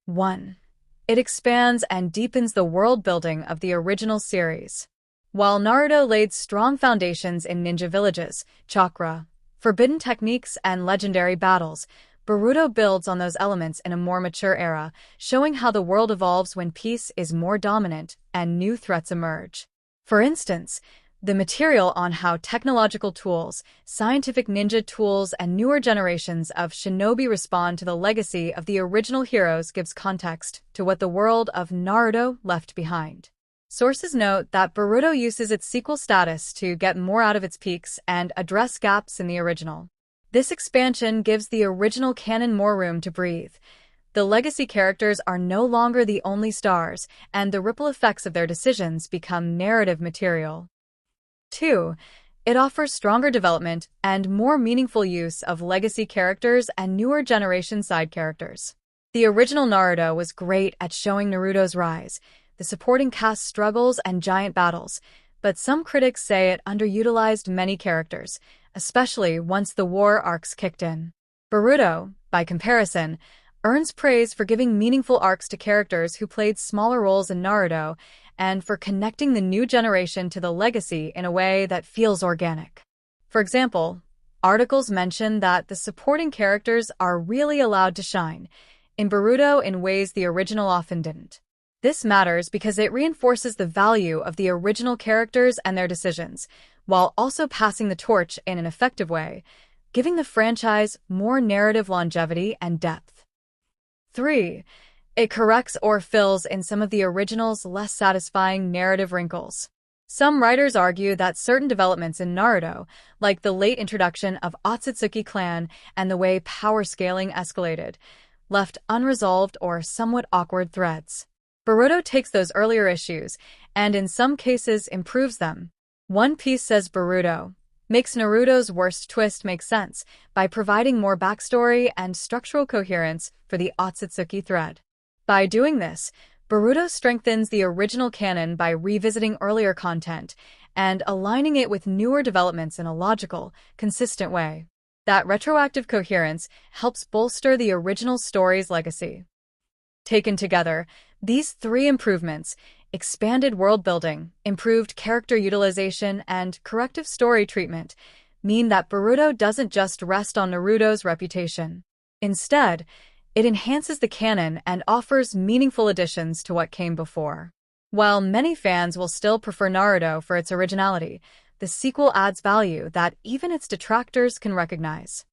1. It expands and deepens the world building of the original series. While Naruto laid strong foundations in ninja villages, chakra, forbidden techniques, and legendary battles, Boruto builds on those elements in a more mature era, showing how the world evolves when peace is more dominant and new threats emerge. For instance, the material on how technological tools, scientific ninja tools, and newer generations of shinobi respond to the legacy of the original heroes gives context to what the world of Naruto left behind. Sources note that Boruto uses its sequel status to get more out of its peaks and address gaps in the original. This expansion gives the original canon more room to breathe. The legacy characters are no longer the only stars, and the ripple effects of their decisions become narrative material. 2. It offers stronger development and more meaningful use of legacy characters and newer generation side characters. The original Naruto was great at showing Naruto's rise, the supporting cast struggles, and giant battles, but some critics say it underutilized many characters, especially once the war arcs kicked in. Boruto, by comparison, earns praise for giving meaningful arcs to characters who played smaller roles in Naruto and for connecting the new generation to the legacy in a way that feels organic. For example, articles mention that the supporting characters are really allowed to shine in Boruto in ways the original often didn't. This matters because it reinforces the value of the original characters and their decisions, while also passing the torch in an effective way, giving the franchise more narrative longevity and depth. 3. It corrects or fills in some of the original's less satisfying narrative wrinkles. Some writers argue that certain developments in Naruto, like the late introduction of Otsutsuki clan and the way power scaling escalated, left unresolved or somewhat awkward threads. Boruto takes those earlier issues and in some cases improves them. One piece says Boruto makes Naruto's worst twist make sense by providing more backstory and structural coherence for the Otsutsuki thread. By doing this, Boruto strengthens the original canon by revisiting earlier content and aligning it with newer developments in a logical, consistent way. That retroactive coherence helps bolster the original story's legacy. Taken together, these three improvements, expanded world building, improved character utilization, and corrective story treatment, mean that Boruto doesn't just rest on Naruto's reputation. Instead, it enhances the canon and offers meaningful additions to what came before. While many fans will still prefer Naruto for its originality, the sequel adds value that even its detractors can recognize.